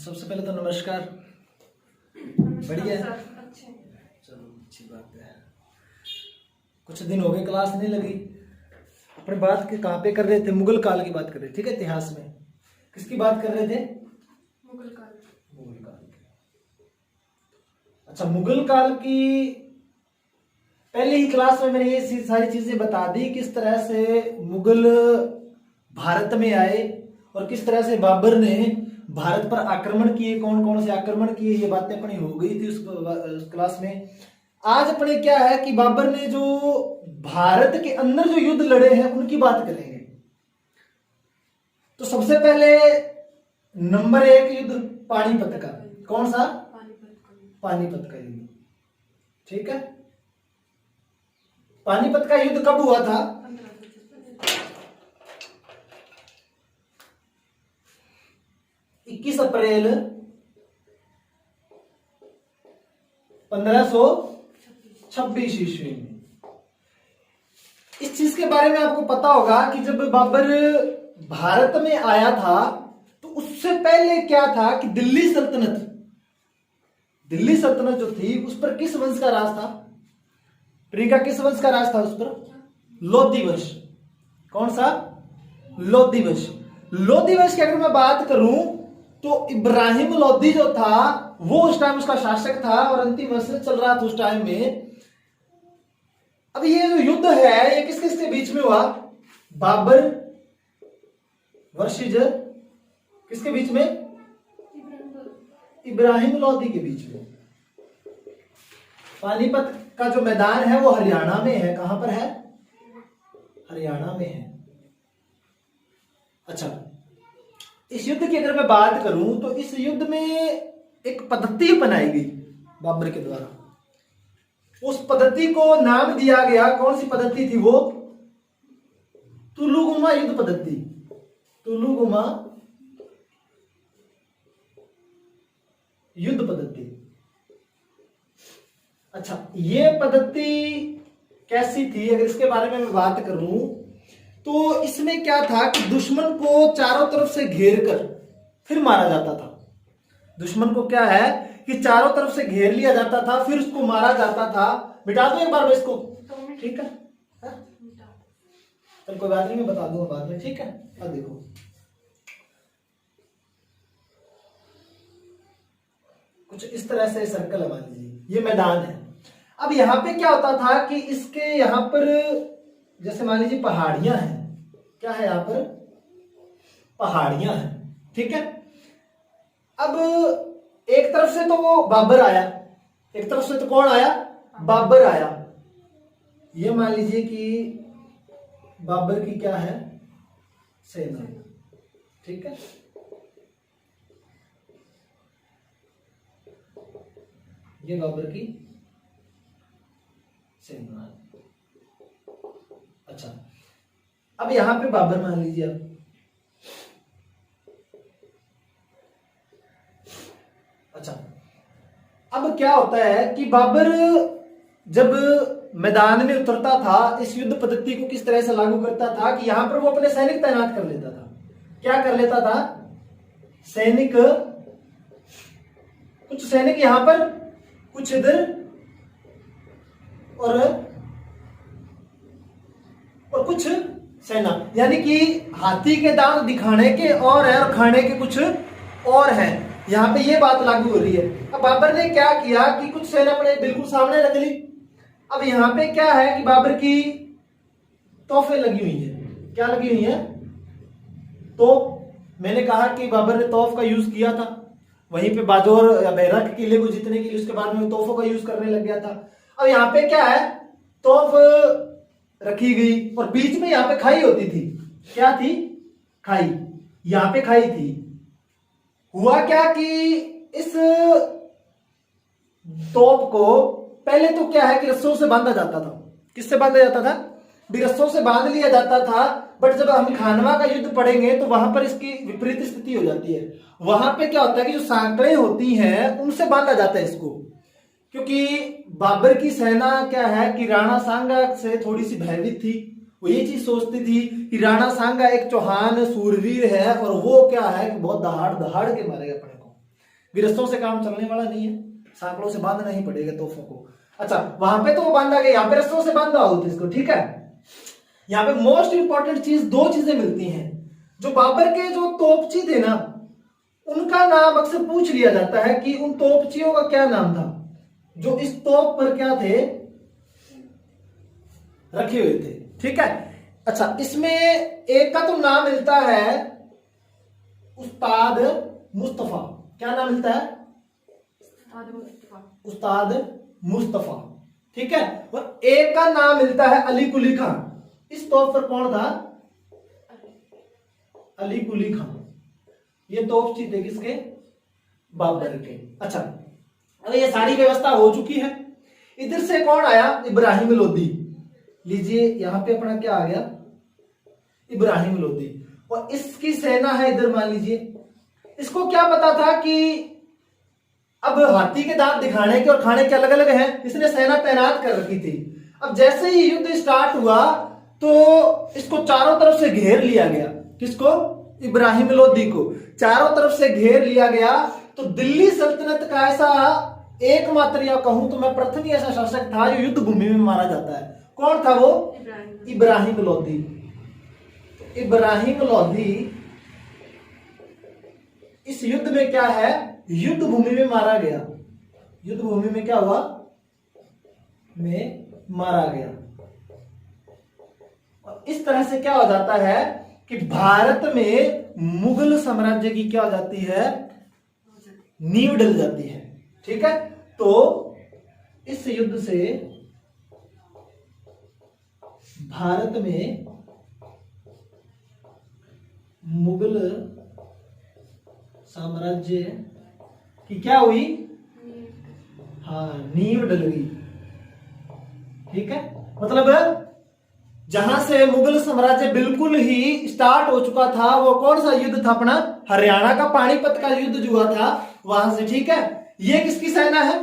सबसे पहले तो नमस्कार। बढ़िया है, चलो अच्छी बात है। कुछ दिन हो गए क्लास नहीं लगी। अपने बात के कहाँ पे कर रहे थे? मुगल काल की बात कर रहे थे, ठीक है। इतिहास में किसकी बात कर रहे थे? मुगल काल। मुगल काल की। अच्छा, मुगल काल की पहले ही क्लास में मैंने ये सारी चीजें बता दी, किस तरह से मुगल भारत में आए और किस तरह से बाबर ने भारत पर आक्रमण किए, कौन कौन से आक्रमण किए, ये बातें अपनी हो गई थी उस क्लास में। आज अपने क्या है कि बाबर ने जो भारत के अंदर जो युद्ध लड़े हैं उनकी बात करेंगे। तो सबसे पहले नंबर 1 युद्ध पानीपत का। कौन सा? पानीपत का युद्ध, ठीक है। पानीपत का युद्ध कब हुआ था? 21 अप्रैल 1526 ईस्वी में। इस चीज के बारे में आपको पता होगा कि जब बाबर भारत में आया था तो उससे पहले क्या था कि दिल्ली सल्तनत जो थी उस पर किस वंश का राज था? प्रियंका, किस वंश का राज था उस पर? लोधी वंश। कौन सा? लोधी वंश। लोधी वंश की अगर मैं बात करूं तो इब्राहिम लोधी जो था वो उस टाइम उसका शासक था और अंतिम वंश चल रहा था उस टाइम में। अब ये जो युद्ध है ये किस किस के बीच में हुआ? बाबर वर्सेस किसके बीच में? इब्राहिम लोधी के बीच में। पानीपत का जो मैदान है वो हरियाणा में है। कहां पर है? हरियाणा में है। अच्छा, इस युद्ध की अगर मैं बात करूं तो इस युद्ध में एक पद्धति अपनाई गई बाबर के द्वारा। उस पद्धति को नाम दिया गया, कौन सी पद्धति थी वो? तुलुगुमा युद्ध पद्धति। तुलुगुमा युद्ध पद्धति। अच्छा, ये पद्धति कैसी थी अगर इसके बारे में मैं बात करूं तो इसमें क्या था कि दुश्मन को चारों तरफ से घेर कर फिर मारा जाता था। दुश्मन को क्या है कि चारों तरफ से घेर लिया जाता था, फिर उसको मारा जाता था। मिटा दो एक बार मैं इसको, ठीक है? चल कोई बात नहीं, मैं बता दूंगा बाद में, ठीक है। अब देखो, कुछ इस तरह से सर्कल है, मान लीजिए ये मैदान है। अब यहां पे क्या होता था कि इसके यहां पर जैसे मान लीजिए पहाड़ियां हैं। क्या है यहां पर? पहाड़ियां हैं, ठीक है। अब एक तरफ से तो वो बाबर आया, एक तरफ से तो कौन आया? बाबर आया। ये मान लीजिए कि बाबर की क्या है? सेना, ठीक है। ये बाबर की सेना है। अच्छा, अब यहां पे बाबर मान लीजिए आप। अच्छा, अब क्या होता है कि बाबर जब मैदान में उतरता था इस युद्ध पद्धति को किस तरह से लागू करता था कि यहां पर वो अपने सैनिक तैनात कर लेता था। क्या कर लेता था? सैनिक, कुछ सैनिक यहां पर, कुछ इधर और कुछ सेना। यानी कि हाथी के दांत दिखाने के और है और खाने के कुछ और है। यहां पे ये बात लागू हो रही है। अब बाबर ने क्या किया कि कुछ सेना अपने बिल्कुल सामने रख ली। अब यहां पे क्या है कि बाबर की तोफें लगी हुई है। क्या लगी हुई है? तोप। मैंने कहा कि बाबर ने तोफ का यूज किया था। वहीं पे बाजौर या बैरक के किले को जीतने के लिए उसके बाद में तोफों का यूज करने लग गया था। अब यहाँ पे क्या है? तोफ रखी गई और बीच में यहाँ पे खाई होती थी। क्या थी? खाई। यहाँ पे खाई थी। हुआ क्या कि इस तोप को पहले तो क्या है कि रस्सों से बांधा जाता था। किससे बांधा जाता था? भी रस्सों से बांध लिया जाता था। बट जब हम खानवा का युद्ध पढ़ेंगे तो वहां पर इसकी विपरीत स्थिति हो जाती है। वहां पे क्या होता है कि जो सांकड़ें होती हैं उनसे बांधा जाता है इसको, क्योंकि बाबर की सेना क्या है कि राणा सांगा से थोड़ी सी भयभीत थी। वो ये चीज सोचती थी कि राणा सांगा एक चौहान सूरवीर है और वो क्या है कि बहुत दहाड़ दहाड़ के मारेगा अपने को। गिरस्तों से काम चलने वाला नहीं है, सांकड़ों से बांधना ही पड़ेगा तोपों को। अच्छा, वहां पे तो वो बांधा गया, यहाँ पे रस्सों से बांधा होता इसको, ठीक है। यहाँ पे मोस्ट इंपॉर्टेंट चीज, दो चीजें मिलती हैं। जो बाबर के जो तोपची थे ना, उनका नाम अक्सर पूछ लिया जाता है कि उन तोपचियों का क्या नाम था, जो इस तोप पर क्या थे, रखे हुए थे, ठीक है। अच्छा, इसमें एक का तो नाम मिलता है उस्ताद मुस्तफा, क्या नाम मिलता है, उस्ताद मुस्तफा, ठीक है। और एक का नाम मिलता है अली कुली खान। इस तोप पर कौन था, अली कुली खान। ये तोपची थे किसके, बाबर के। अच्छा, अब ये सारी व्यवस्था हो चुकी है। इधर से कौन आया, इब्राहिम लोदी। लीजिए यहां पे अपना क्या आ गया, इब्राहिम लोदी। और इसकी सेना है इधर, मान लीजिए। इसको क्या पता था कि अब हाथी के दांत दिखाने के और खाने के अलग अलग हैं, इसने सेना तैनात कर रखी थी। अब जैसे ही युद्ध स्टार्ट हुआ तो इसको चारों तरफ से घेर लिया गया। किसको, इब्राहिम लोदी को चारों तरफ से घेर लिया गया। तो दिल्ली सल्तनत का ऐसा एकमात्र, या कहूं तो मैं प्रथम ही ऐसा शासक था जो युद्ध भूमि में मारा जाता है। कौन था वो, इब्राहिम लोदी। इब्राहिम लोदी इस युद्ध में क्या है, युद्ध भूमि में मारा गया। युद्ध भूमि में क्या हुआ, में मारा गया। और इस तरह से क्या हो जाता है कि भारत में मुगल साम्राज्य की क्या हो जाती है, नींव डल जाती है, ठीक है। तो इस युद्ध से भारत में मुगल साम्राज्य की क्या हुई, हाँ, नींव डल गई, ठीक है। मतलब जहां से मुगल साम्राज्य बिल्कुल ही स्टार्ट हो चुका था, वो कौन सा युद्ध था अपना, हरियाणा का पानीपत का युद्ध जो हुआ था वहां से, ठीक है। ये किसकी सेना है,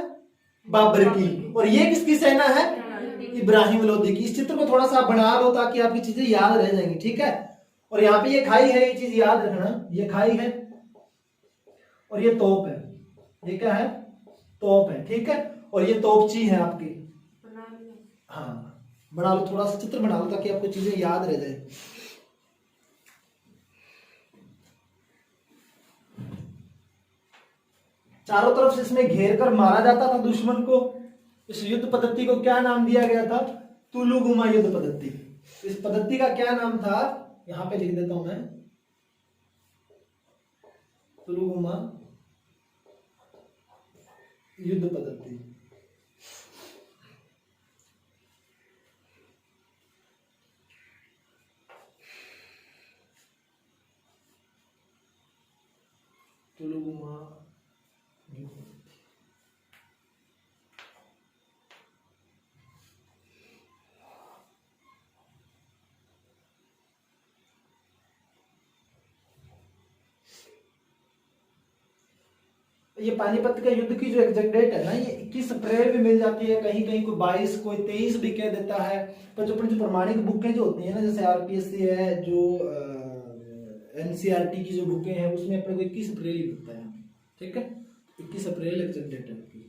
बाबर की। और ये किसकी सेना है, इब्राहिम लोदी की। इस चित्र को थोड़ा सा बना लो ताकि आपकी चीजें याद रह जाएंगी, ठीक है। और यहाँ पे ये खाई है, ये चीज याद रखना, ये खाई है और ये तोप है, ये क्या है, तोप है, ठीक है। और ये तोपची है आपकी, हाँ बना लो, थोड़ा सा चित्र बना लो ताकि आपको चीजें याद रह जाए। चारों तरफ से इसमें घेर कर मारा जाता था दुश्मन को। इस युद्ध पद्धति को क्या नाम दिया गया था, तुलुगुमा युद्ध पद्धति। इस पद्धति का क्या नाम था, यहां पे लिख देता हूं मैं, तुलुगुमा युद्ध पद्धति। तुलुगुमा युद्ध पद्धति। ये पानीपत का युद्ध की जो एग्जैक्ट डेट है ना, ये 21 अप्रैल में मिल जाती है, कहीं कहीं कोई 22 कोई 23 भी कह देता है। पर जो अपनी जो प्रमाणिक बुकें जो होती है ना, जैसे आरपीएससी है, जो एनसीईआरटी की जो बुकें हैं, उसमें अपने को 21 अप्रैल ही मिलता है, ठीक है। 21 अप्रैल एग्जैक्ट डेट है उनकी।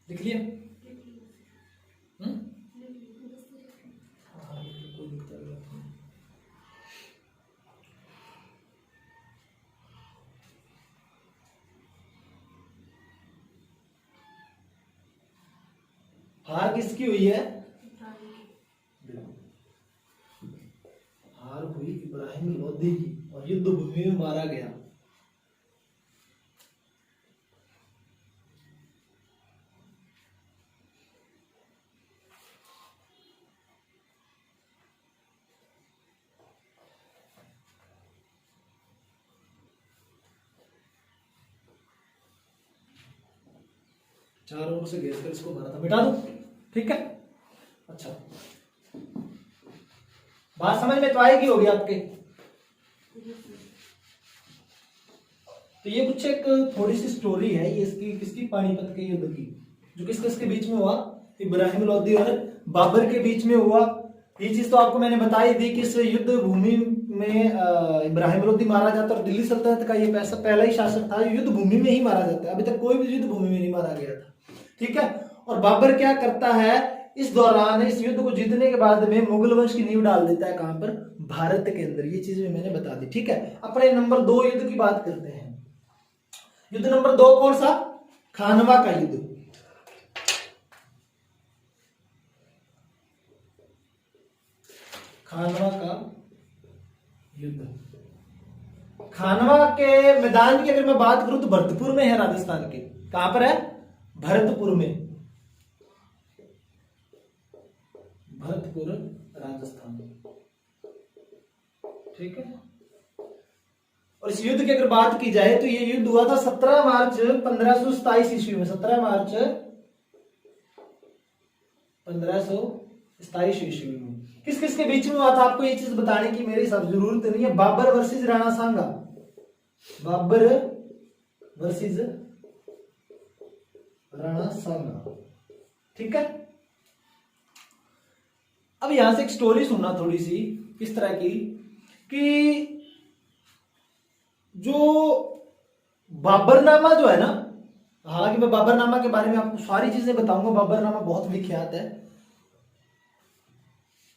लिख लिया, हार किसकी हुई है, हार हुई इब्राहिम लोदी की और युद्ध भूमि में मारा गया। चारों ओर से घेर कर इसको मारा था, मिटा दो, ठीक है। अच्छा, बात समझ में तो आएगी होगी आपके। तो ये कुछ एक थोड़ी सी स्टोरी है ये इसकी, किसकी, पानीपत के युद्ध की, जो किसके बीच में हुआ, इब्राहिम लोदी और बाबर के बीच में हुआ। ये चीज तो आपको मैंने बताई थी कि इस युद्ध भूमि में इब्राहिम लोदी मारा जाता है और दिल्ली सल्तनत का ये पैसा पहला ही शासक था युद्ध भूमि में ही मारा जाता है। अभी तक कोई भी युद्ध भूमि में नहीं मारा गया था, ठीक है। और बाबर क्या करता है इस दौरान, इस युद्ध को जीतने के बाद में मुगल वंश की नींव डाल देता है। कहां पर? भारत के अंदर। ये चीज भी मैंने बता दी, ठीक है। अपने नंबर 2 युद्ध की बात करते हैं। युद्ध नंबर 2 कौन सा? खानवा का युद्ध। खानवा का युद्ध। खानवा के मैदान की अगर मैं बात करूं तो भरतपुर में है, राजस्थान के। कहां पर है? भरतपुर में, भरतपुर राजस्थान, ठीक है। और इस युद्ध की अगर बात की जाए तो ये युद्ध हुआ था 17 मार्च 1527 ईस्वी में। 17 मार्च 1527 ईस्वी में किस किस के बीच में हुआ था? आपको ये चीज बताने की मेरी सब जरूरत नहीं है। बाबर वर्सेस राणा सांगा, बाबर वर्सेस राणा सांगा, ठीक है। अब यहां से एक स्टोरी सुनना थोड़ी सी इस तरह की कि जो बाबरनामा जो है ना, हालांकि मैं बाबरनामा के बारे में आपको सारी चीजें बताऊंगा, बाबरनामा बहुत विख्यात है।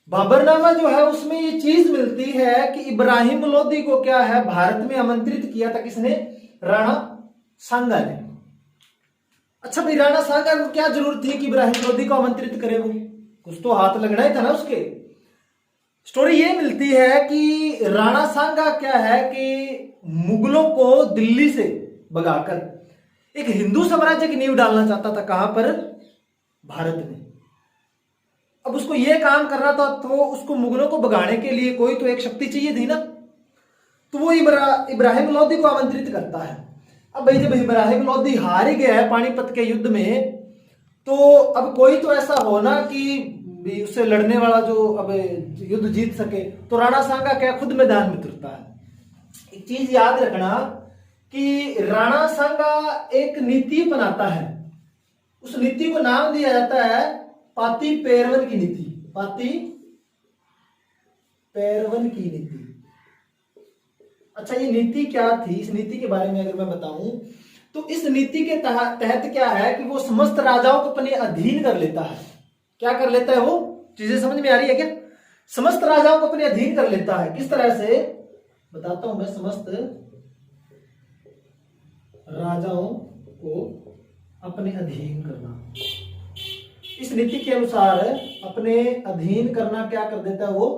बाबरनामा जो है उसमें ये चीज मिलती है कि इब्राहिम लोदी को क्या है भारत में आमंत्रित किया था। किसने? राणा सांगा ने। अच्छा भाई, राणा सांगा को क्या जरूरत थी कि इब्राहिम लोदी को आमंत्रित करे? वो कुछ तो हाथ लगना ही था ना उसके। स्टोरी ये मिलती है कि राणा सांगा क्या है कि मुगलों को दिल्ली से भगाकर एक हिंदू साम्राज्य की नींव डालना चाहता था। कहां पर? भारत में। अब उसको ये काम करना था तो उसको मुगलों को भगाने के लिए कोई तो एक शक्ति चाहिए थी ना, तो वो इब्राहिम लोदी को आमंत्रित करता है। अब भाई जब इब्राहिम लोदी हार ही गया है पानीपत के युद्ध में, तो अब कोई तो ऐसा हो ना कि भी उससे लड़ने वाला जो अब युद्ध जीत सके। तो राणा सांगा क्या खुद मैदान में उतरता है। एक चीज याद रखना कि राणा सांगा एक नीति बनाता है। उस नीति को नाम दिया जाता है पाती पेरवन की नीति। पाती पेरवन की नीति। अच्छा, ये नीति क्या थी? इस नीति के बारे में अगर मैं बताऊं तो इस नीति के तहत क्या है कि वो समस्त राजाओं को अपने अधीन कर लेता है। क्या कर लेता है? वो चीजें समझ में आ रही है क्या? समस्त राजाओं को अपने अधीन कर लेता है। किस तरह से बताता हूं मैं। समस्त राजाओं को अपने अधीन करना, इस नीति के अनुसार अपने अधीन करना क्या कर देता है? वो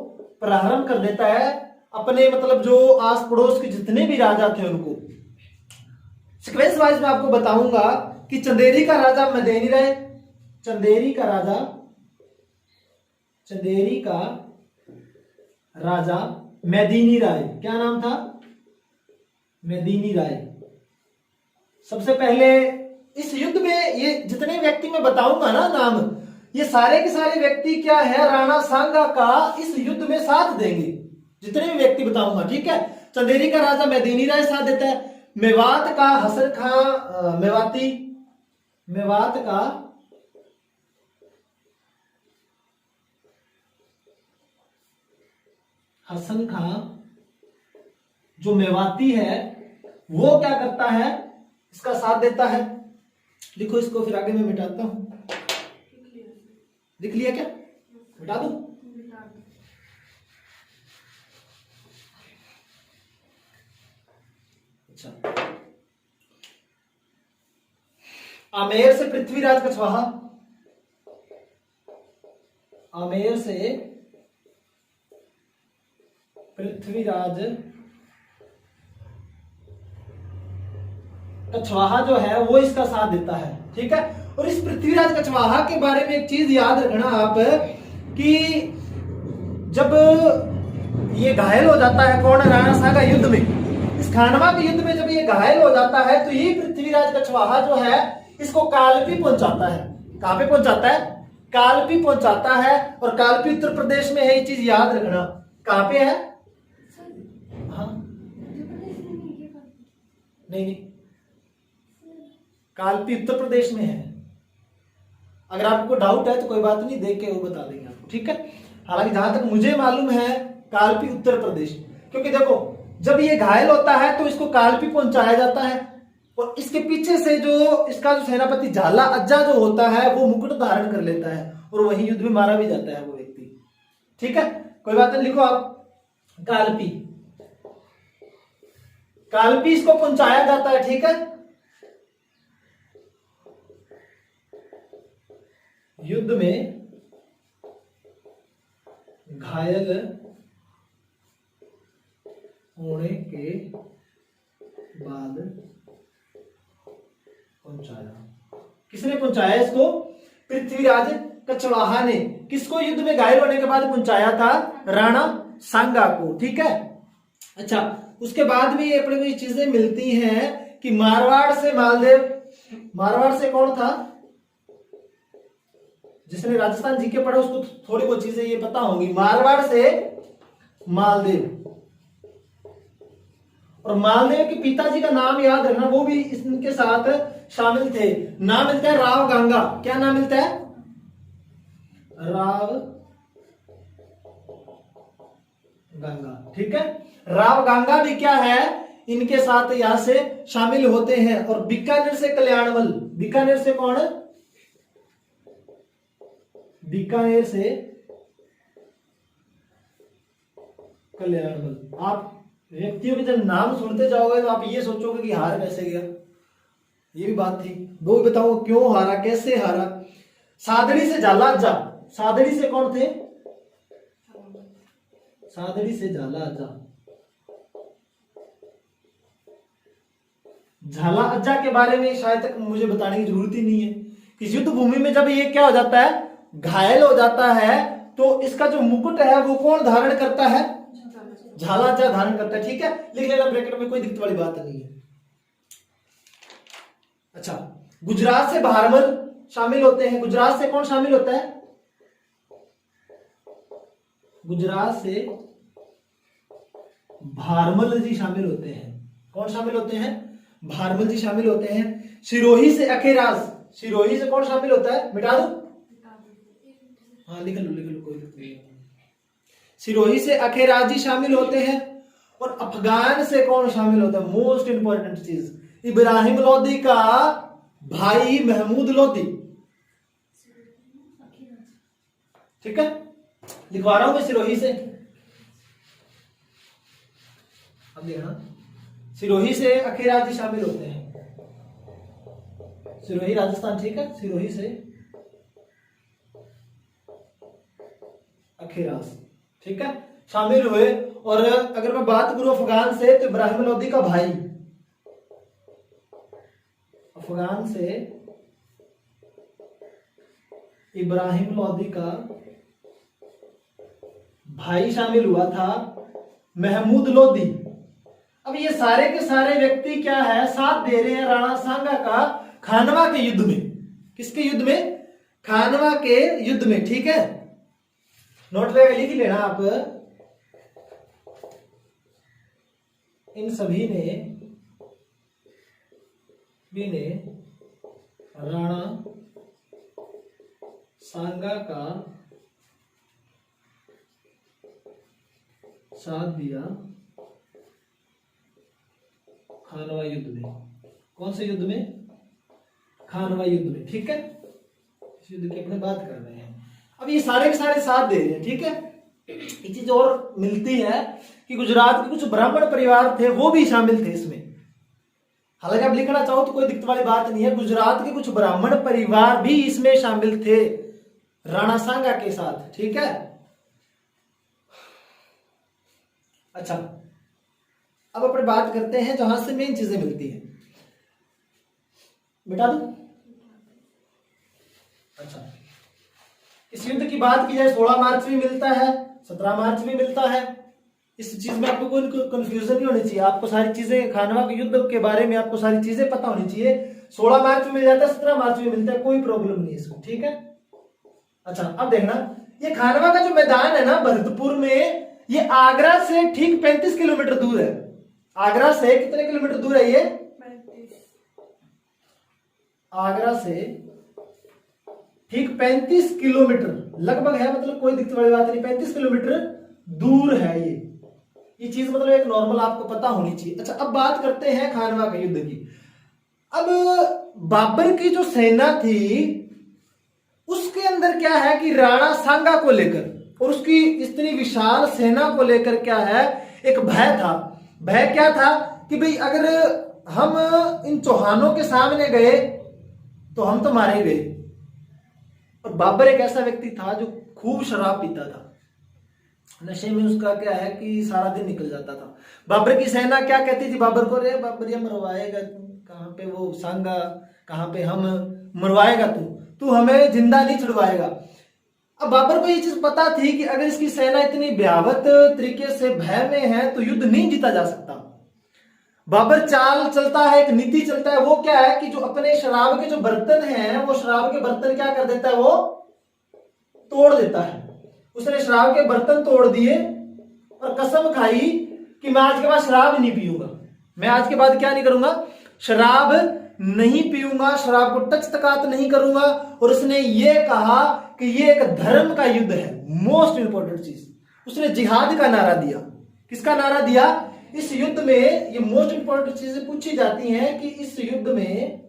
प्रारंभ कर देता है अपने मतलब जो आस पड़ोस के जितने भी राजा थे उनको। सीक्वेंस वाइज मैं आपको बताऊंगा कि चंदेरी का राजा मैदेनी राय, चंदेरी का राजा मैदिनी राय। क्या नाम था? मैदिनी राय। सबसे पहले इस युद्ध में ये जितने व्यक्ति मैं बताऊंगा ना नाम, ये सारे के सारे व्यक्ति क्या है? राणा सांगा का इस युद्ध में साथ देंगे। जितने भी व्यक्ति बताऊंगा, ठीक है। चंदेरी का राजा मैदिनी राय साथ देता है। मेवात का हसन खां मेवाती, मेवात का हसन खां जो मेवाती है वो क्या करता है? इसका साथ देता है। लिखो इसको, फिर आगे मैं मिटाता हूं। लिख लिया क्या? मिटा दूं? अच्छा, आमेर से पृथ्वीराज कछवाहा, आमेर से पृथ्वीराज कछवाहा जो है वो इसका साथ देता है, ठीक है। और इस पृथ्वीराज कछवाहा के बारे में एक चीज याद रखना आप कि जब ये घायल हो जाता है, कौन? राणा सांगा युद्ध में, इस खानवा के युद्ध में जब ये घायल हो जाता है तो ये पृथ्वीराज कछवाहा जो है इसको कालपी पहुंचाता है। कहां पे पहुंचाता है? कालपी पहुंचाता है। और कालपी उत्तर प्रदेश में है, ये चीज याद रखना। कहां पे है? हाँ, नहीं, कालपी उत्तर प्रदेश में है। अगर आपको डाउट है तो कोई बात नहीं, देख के वो बता देंगे आपको, ठीक है। हालांकि जहां तक मुझे मालूम है कालपी उत्तर प्रदेश, क्योंकि देखो जब ये घायल होता है तो इसको कालपी पहुंचाया जाता है और इसके पीछे से जो इसका जो सेनापति झाला अज्जा जो होता है वो मुकुट धारण कर लेता है और वही युद्ध में मारा भी जाता है वो व्यक्ति। ठीक है, कोई बात नहीं, लिखो आप कालपी। कालपी इसको पहुंचाया जाता है। ठीक है, युद्ध में घायल होने के बाद पहुंचाया। किसने पहुंचाया इसको? पृथ्वीराज कछवाहा ने। किसको युद्ध में घायल होने के बाद पहुंचाया था? राणा सांगा को। ठीक है, अच्छा, उसके बाद भी अपने को ये चीजें मिलती हैं कि मारवाड़ से मालदेव। मारवाड़ से कौन था? जिसने राजस्थान जीके पढ़ा उसको थोड़ी बहुत चीजें ये पता होंगी। मारवाड़ से मालदेव, और मालदेव के पिताजी का नाम याद रखना, वो भी इसके साथ शामिल थे। नाम मिलता है राव गंगा। क्या नाम मिलता है? राव गंगा। ठीक है, राव गंगा भी क्या है, इनके साथ यहां से शामिल होते हैं। और बीकानेर से कल्याणमल। बीकानेर से कौन? बीकानेर से कल्याणमल। आप व्यक्तियों के जब नाम सुनते जाओगे तो आप ये सोचोगे कि हार कैसे गया। ये भी बात थी। दो बताओ क्यों हारा, कैसे हारा। सादड़ी से झाला अज्जा। सादड़ी से कौन थे? सादड़ी से झाला अज्जा। झाला अज्जा के बारे में शायद तक मुझे बताने की जरूरत ही नहीं है। किसी युद्ध भूमि में जब ये क्या हो जाता है, घायल हो जाता है, तो इसका जो मुकुट है वो कौन धारण करता है? झाला अज्जा धारण करता है। ठीक है, लिख लेना ब्रैकेट में, कोई दिक्कत वाली बात नहीं है। अच्छा, गुजरात से भारमल शामिल होते हैं। गुजरात से कौन शामिल होता है? गुजरात से भारमल जी शामिल होते हैं। कौन शामिल होते हैं? भारमल जी शामिल होते हैं। सिरोही से अखेराज। सिरोही से कौन शामिल होता है? मिटा दो, हाँ लिख लो कोई दिक्कत नहीं। सिरोही से अखेराज जी शामिल होते हैं। और अफगान से कौन शामिल होता है? मोस्ट इंपॉर्टेंट चीज, इब्राहिम लोदी का भाई महमूद लोदी। ठीक है, लिखवा रहा हूं मैं सिरोही से। अब देखना, सिरोही से अखेराज जी शामिल होते हैं। सिरोही राजस्थान। ठीक है, सिरोही से अखेराज, ठीक है, शामिल हुए। और अगर मैं बात करूं अफगान से, तो इब्राहिम लोदी का भाई, अफगान से इब्राहिम लोदी का भाई शामिल हुआ था, महमूद लोदी। अब ये सारे के सारे व्यक्ति क्या है, साथ दे रहे हैं राणा सांगा का खानवा के युद्ध में। किसके युद्ध में? खानवा के युद्ध में। ठीक है, नोट में लिख लेना आप। इन सभी ने राणा सांगा का साथ दिया खानवा युद्ध में। कौन से युद्ध में? खानवा युद्ध में। ठीक है, इस युद्ध की अपने बात कर रहे हैं। अब ये सारे के सारे साथ दे रहे हैं। ठीक है, एक चीज और मिलती है कि गुजरात के कुछ ब्राह्मण परिवार थे, वो भी शामिल थे इसमें। हालांकि आप लिखना चाहो तो कोई दिक्कत वाली बात नहीं है। गुजरात के कुछ ब्राह्मण परिवार भी इसमें शामिल थे राणा सांगा के साथ। ठीक है, अच्छा, अब अपन बात करते हैं जहां से मेन चीजें मिलती हैं। मिटा दूं? अच्छा, इस युद्ध की बात की जाए, 16 मार्च भी मिलता है, 17 मार्च भी मिलता है। इस चीज में आपको कोई कंफ्यूजन नहीं होनी चाहिए। आपको सारी चीजें, खानवा के युद्ध के बारे में आपको सारी चीजें पता होनी चाहिए। 16 मार्च में मिल जाता है, 17 मार्च में मिलता है, कोई प्रॉब्लम नहीं है इसको। ठीक है, अच्छा, अब देखना, ये खानवा का जो मैदान है ना भरतपुर में, ये आगरा से ठीक 35 किलोमीटर दूर है। आगरा से कितने किलोमीटर दूर है ये? आगरा से ठीक 35 किलोमीटर लगभग है, मतलब कोई दिक्कत वाली बात नहीं, 35 किलोमीटर दूर है ये चीज मतलब एक नॉर्मल आपको पता होनी चाहिए। अच्छा, अब बात करते हैं खानवा के युद्ध की। अब बाबर की जो सेना थी उसके अंदर क्या है कि राणा सांगा को लेकर और उसकी इतनी विशाल सेना को लेकर क्या है, एक भय था। भय क्या था कि भाई अगर हम इन चौहानों के सामने गए तो हम तो मारे गए। और बाबर एक ऐसा व्यक्ति था जो खूब शराब पीता था, नशे में उसका क्या है कि सारा दिन निकल जाता था। बाबर की सेना क्या कहती थी बाबर को, रे बाबर ये मरवाएगा तू, कहाँ पे वो सांगा, कहाँ पे हम, मरवाएगा तू हमें जिंदा नहीं छुड़वाएगा। अब बाबर को ये चीज पता थी कि अगर इसकी सेना इतनी भयावह तरीके से भय में है तो युद्ध नहीं जीता जा सकता। बाबर चाल चलता है, एक नीति चलता है, वो क्या है कि जो अपने शराब के जो बर्तन हैं वो शराब के बर्तन क्या कर देता है, वो तोड़ देता है। उसने शराब के बर्तन तोड़ दिए और कसम खाई कि मैं आज के बाद शराब नहीं पीऊंगा, मैं आज के बाद क्या नहीं करूंगा, शराब नहीं पीऊंगा, शराब को टच तकात नहीं करूंगा। और उसने ये कहा कि ये एक धर्म का युद्ध है, मोस्ट इंपॉर्टेंट चीज, उसने जिहाद का नारा दिया। किसका नारा दिया? इस युद्ध में ये मोस्ट इंपॉर्टेंट चीजें पूछी जाती हैं कि इस युद्ध में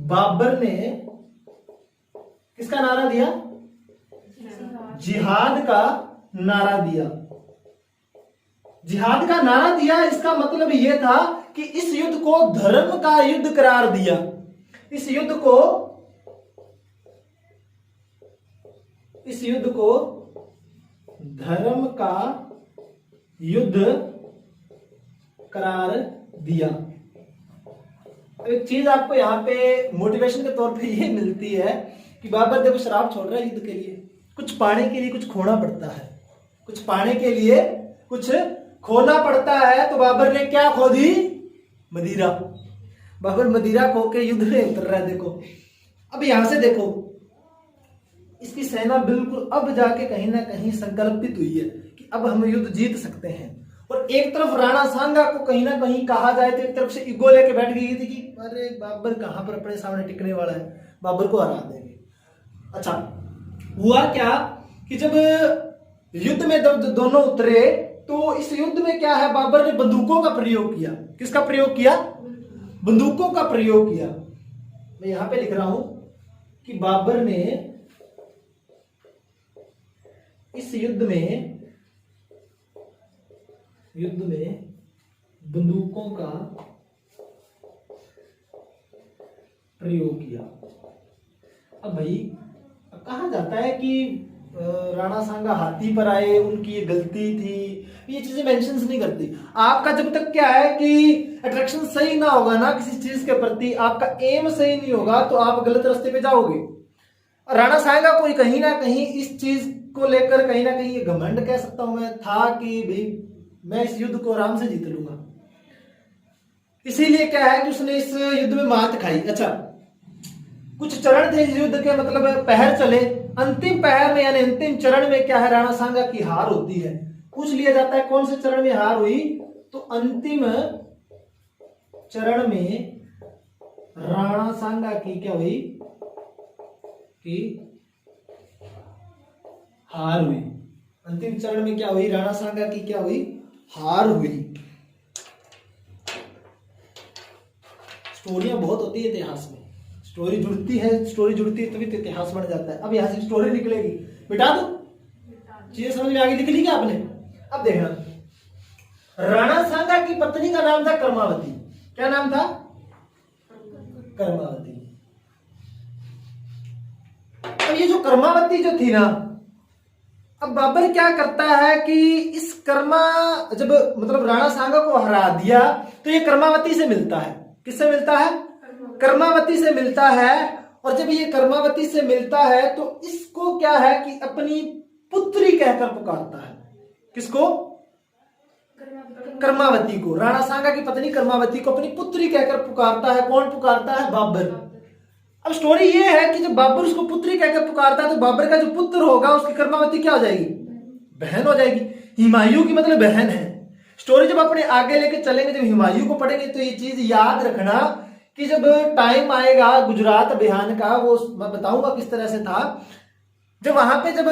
बाबर ने किसका नारा दिया? जिहाद का नारा दिया। जिहाद का नारा दिया, इसका मतलब यह था कि इस युद्ध को धर्म का युद्ध करार दिया। इस युद्ध को धर्म का युद्ध करार दिया। एक चीज आपको यहां पे मोटिवेशन के तौर पे ये मिलती है कि बाबर देखो शराब छोड़ रहा है युद्ध के लिए, कुछ पाने के लिए कुछ खोना पड़ता है, कुछ पाने के लिए कुछ खोना पड़ता है। तो बाबर ने क्या खो दी? मदिरा। बाबर मदिरा खो के युद्ध में उतर रहा है। देखो अब यहां से देखो, इसकी सेना बिल्कुल अब जाके कहीं ना कहीं संकल्पित हुई है कि अब हम युद्ध जीत सकते हैं। और एक तरफ राणा सांगा को कहीं ना कहीं कहा जाए तो एक तरफ से ईगो लेके बैठ गई थी कि अरे बाबर कहां पर अपने सामने टिकने वाला है, बाबर को हरा देंगे। अच्छा, हुआ क्या कि जब युद्ध में दोनों उतरे तो इस युद्ध में क्या है, बाबर ने बंदूकों का प्रयोग किया। किसका प्रयोग किया? बंदूकों का प्रयोग किया। मैं यहां पे लिख रहा हूं कि बाबर ने इस युद्ध में बंदूकों का प्रयोग किया। अब भाई कहा जाता है कि राणा सांगा हाथी पर आए, उनकी ये गलती थी, ये चीजें मेंशन नहीं करती। आपका जब तक क्या है कि अट्रैक्शन सही ना होगा ना किसी चीज के प्रति, आपका एम सही नहीं होगा तो आप गलत रास्ते पे जाओगे। राणा सांगा कोई कहीं ना कहीं इस चीज को लेकर कहीं ना कहीं ये घमंड कह सकता हूं मैं था कि भाई मैं इस युद्ध को आराम से जीत लूंगा, इसीलिए क्या है कि उसने इस युद्ध में मात खाई। अच्छा, कुछ चरण थे इस युद्ध के, मतलब पहर चले। अंतिम पहर में यानी अंतिम चरण में क्या है, राणा सांगा की हार होती है। पूछ लिया जाता है कौन से चरण में हार हुई, तो अंतिम चरण में राणा सांगा की क्या हुई कि हार हुई। अंतिम चरण में क्या हुई, राणा सांगा की क्या हुई, हार हुई। स्टोरियां बहुत होती है इतिहास में, स्टोरी जुड़ती है तभी तो इतिहास बन जाता है। अब यहां से स्टोरी निकलेगी, बिठा दो चीजें समझ में आ गई, लिख ली क्या आपने? अब देखना, राणा सांगा की पत्नी का नाम था कर्मावती। क्या नाम था? कर्मावती। अब ये जो कर्मावती जो थी ना, अब बाबर क्या करता है कि इस जब मतलब राणा सांगा को हरा दिया तो ये कर्मावती से मिलता है। किससे मिलता है? कर्मावती से मिलता है। और जब ये कर्मावती से मिलता है तो इसको क्या है कि अपनी पुत्री कहकर पुकारता है। किसको? कर्मावती को। राणा सांगा की पत्नी कर्मावती को अपनी पुत्री कहकर पुकारता है। कौन पुकारता है? बाबर। अब स्टोरी ये है कि जब बाबर उसको पुत्री कहकर पुकारता है तो बाबर का जो पुत्र होगा उसकी कर्मावती क्या हो जाएगी? बहन हो जाएगी। हुमायूं की मतलब बहन है। स्टोरी जब अपने आगे लेके चलेंगे, जब हुमायूं को पढ़ेंगे तो ये चीज याद रखना कि जब टाइम आएगा गुजरात अभियान का, वो मैं बताऊंगा किस तरह से था। जब वहां पे जब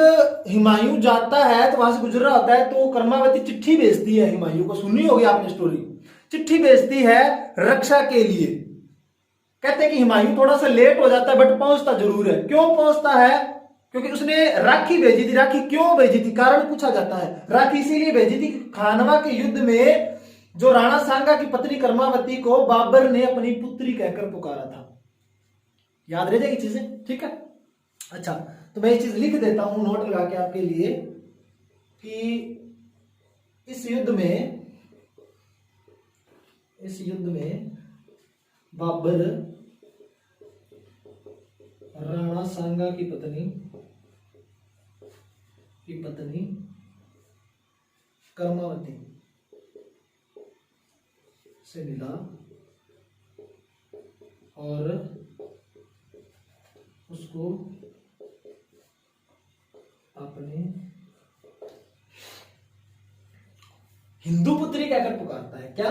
हुमायूं जाता है तो वहां से गुजर रहा होता है, तो कर्मावती चिट्ठी भेजती है हुमायूं को, सुनी होगी आपने स्टोरी। चिट्ठी भेजती है रक्षा के लिए। कहते हैं कि हुमायूं थोड़ा सा लेट हो जाता है बट पहुंचता जरूर है। क्यों पहुंचता है? क्योंकि उसने राखी भेजी थी। राखी क्यों भेजी थी? कारण पूछा जाता है। राखी इसीलिए भेजी थी कि खानवा के युद्ध में जो राणा सांगा की पत्नी कर्मावती को बाबर ने अपनी पुत्री कहकर पुकारा था। याद रह जाएगी चीजें, ठीक है। अच्छा, तो मैं ये चीज लिख देता हूं नोट लगा के आपके लिए कि इस युद्ध में बाबर राणा सांगा की पत्नी कर्मावती से मिला और उसको अपने हिंदू पुत्री कहकर पुकारता है। क्या?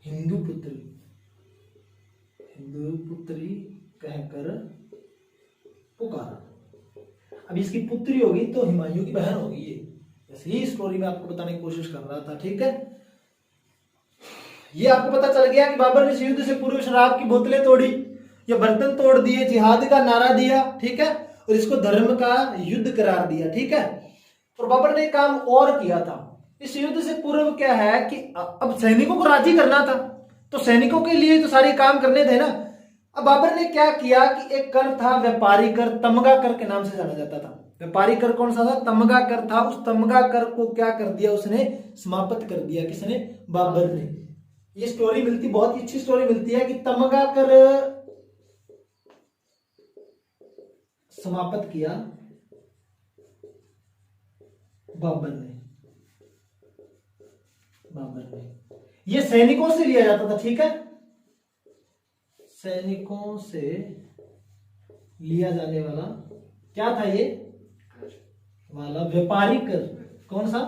हिंदू पुत्री कहकर पुकारा। अब इसकी पुत्री होगी तो हुमायूं की बहन होगी। ये ऐसे ही स्टोरी में आपको बताने की कोशिश कर रहा था, ठीक है। ये आपको पता चल गया कि बाबर ने इस युद्ध से पूर्व शराब की बोतलें तोड़ी या बर्तन तोड़ दिए, जिहाद का नारा दिया, ठीक है, और इसको धर्म का युद्ध करार दिया, ठीक है। और बाबर ने काम और किया था इस युद्ध से पूर्व। क्या है कि अब सैनिकों को राजी करना था, तो सैनिकों के लिए तो सारे काम करने थे ना। अब बाबर ने क्या किया कि एक कर था व्यापारी कर, तमगा कर के नाम से जाना जाता था। व्यापारी कर कौन सा था? तमगा कर था। उस तमगा कर को क्या कर दिया उसने? समाप्त कर दिया। किसने? बाबर ने। ये स्टोरी मिलती, बहुत ही अच्छी स्टोरी मिलती है कि तमगा कर समाप्त किया बाबर ने। ये सैनिकों से लिया जाता था, ठीक है। सैनिकों से लिया जाने वाला क्या था? ये वाला व्यापारिक कर। कौन सा?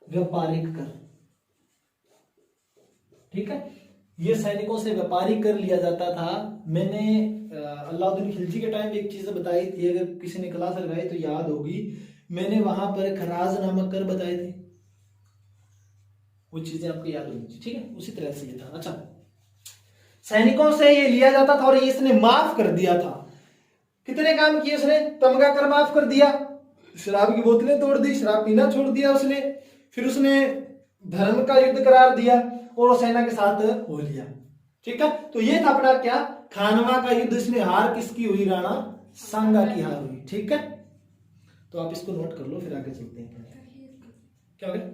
व्यापारिक कर, ठीक है। ये सैनिकों से व्यापारिक कर लिया जाता था। मैंने अलाउद्दीन खिलजी के टाइम एक चीज बताई थी, अगर किसी ने क्लास लगाई तो याद होगी। मैंने वहां पर खराज नामक कर बताए थे, वो चीजें आपको याद होगी, ठीक है। उसी तरह से ये था। अच्छा, सैनिकों से ये लिया जाता था और ये इसने माफ कर दिया था। कितने काम किए उसने? तमगा कर माफ कर दिया, शराब की बोतलें तोड़ दी, शराब पीना छोड़ दिया उसने, फिर उसने धर्म का युद्ध करार दिया और सेना के साथ हो लिया, ठीक है। तो ये था अपना क्या? खानवा का युद्ध। इसमें हार किसकी हुई? राणा सांगा की हार हुई, ठीक है। तो आप इसको नोट कर लो, फिर आगे चलते हैं। क्या हो गया?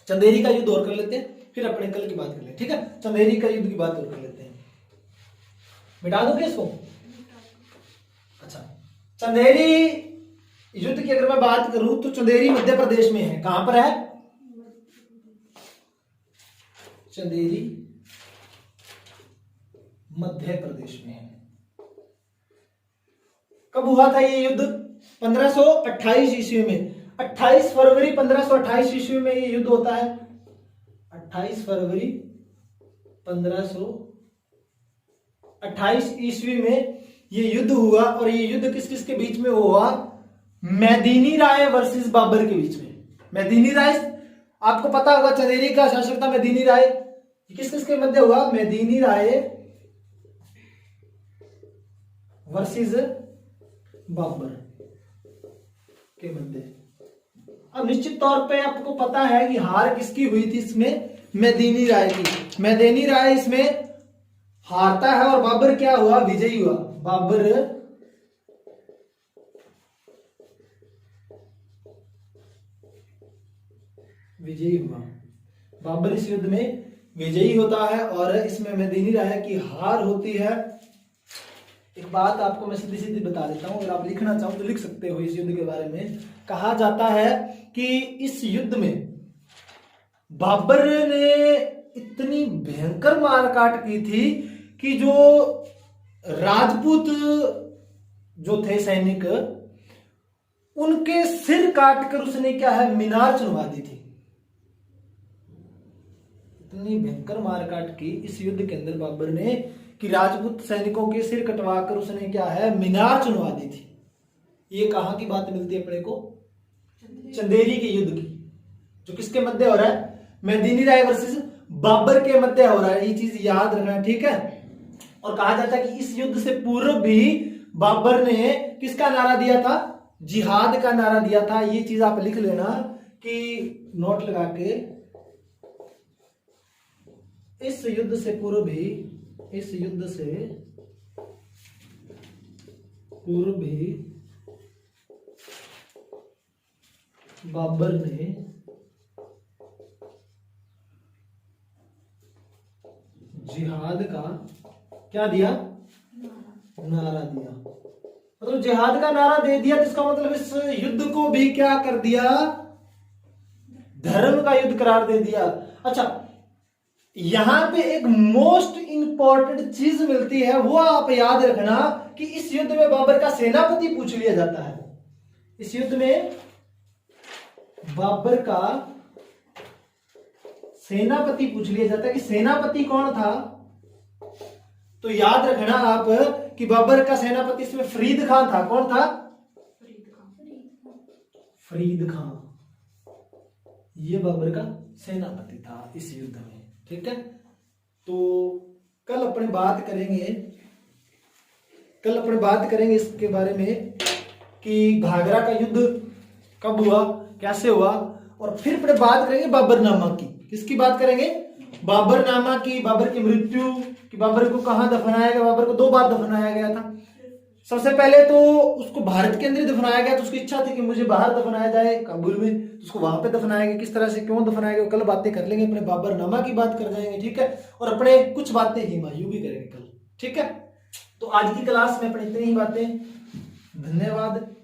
चंदेरी का युद्ध और कर लेते हैं, फिर अपने कल की बात कर लेते हैं, ठीक है। चंदेरी का युद्ध की बात और कर लेते हैं। मिटा दोगे इसको? अच्छा, चंदेरी युद्ध की अगर मैं बात करूं तो चंदेरी मध्य प्रदेश में है। कहां पर है? चंदेरी मध्य प्रदेश में है। कब हुआ था ये युद्ध? 1528 ईस्वी में। 28 फरवरी 1528 ईस्वी में ये युद्ध होता है। 28 फरवरी 1528 ईस्वी में ये युद्ध हुआ। और ये युद्ध किस किस के बीच में हुआ? मेदिनी राय वर्सेस बाबर के बीच में। मेदिनी राय आपको पता होगा, चंदेरी का शासक था मेदिनी राय। किस किस के मध्य हुआ? मेदिनी राय वर्सेस बाबर के मध्य। अब निश्चित तौर पे आपको पता है कि हार किसकी हुई थी इसमें? मेदिनी राय की। मेदिनी राय इसमें हारता है और बाबर क्या हुआ? विजयी हुआ। बाबर विजयी हुआ। बाबर इस युद्ध में विजयी होता है और इसमें मेदिनी राय की हार होती है। एक बात आपको मैं सीधी सीधी बता देता हूं, अगर आप लिखना चाहो तो लिख सकते हो इस युद्ध के बारे में। कहा जाता है कि इस युद्ध में बाबर ने इतनी भयंकर मारकाट की थी कि जो राजपूत जो थे सैनिक, उनके सिर काटकर उसने क्या है, मीनार चुनवा दी थी। इतनी भयंकर मारकाट की इस युद्ध के अंदर बाबर ने कि राजपूत सैनिकों के सिर कटवाकर उसने क्या है, मीनार चुनवा दी थी। ये कहां की बात मिलती है अपने को, चंदेरी के युद्ध की, जो किसके मध्य हो रहा है, मेदिनी राय वर्सेस बाबर के मध्य हो रहा है। ये चीज याद रखना, ठीक है। और कहा जाता है कि इस युद्ध से पूर्व भी बाबर ने किसका नारा दिया था, जिहाद का नारा दिया था। ये चीज आप लिख लेना कि नोट लगा के, इस युद्ध से पूर्व भी, इस युद्ध से पूर्व भी बाबर ने जिहाद का क्या दिया, नारा दिया। मतलब जिहाद का नारा दे दिया, जिसका मतलब इस युद्ध को भी क्या कर दिया, धर्म का युद्ध करार दे दिया। अच्छा, यहां पे एक मोस्ट इंपॉर्टेंट चीज मिलती है, वो आप याद रखना कि इस युद्ध में बाबर का सेनापति पूछ लिया जाता है। इस युद्ध में बाबर का सेनापति पूछ लिया जाता है कि सेनापति कौन था। तो याद रखना आप कि बाबर का सेनापति इसमें फरीद खान था। कौन था, फरीद खान। ये बाबर का सेनापति था इस युद्ध में, ठीक है। तो कल अपने बात करेंगे इसके बारे में कि घाघरा का युद्ध कब हुआ, कैसे हुआ, और फिर अपने बात करेंगे बाबरनामा की। किसकी बात करेंगे, बाबरनामा की, बाबर की मृत्यु, कि बाबर को कहां दफनाया गया। बाबर को 2 बार दफनाया गया था। सबसे पहले तो उसको भारत के अंदर दफनाया गया, तो उसकी इच्छा थी कि मुझे बाहर दफनाया जाए काबुल में, तो उसको वहां पे दफनाया गया। किस तरह से, क्यों दफनाया गया, कल बातें कर लेंगे। अपने बाबरनामा की बात कर जाएंगे, ठीक है। और अपने कुछ बातें हुमायूं भी करेंगे कल, ठीक है। तो आज की क्लास में अपने इतनी ही बातें। धन्यवाद।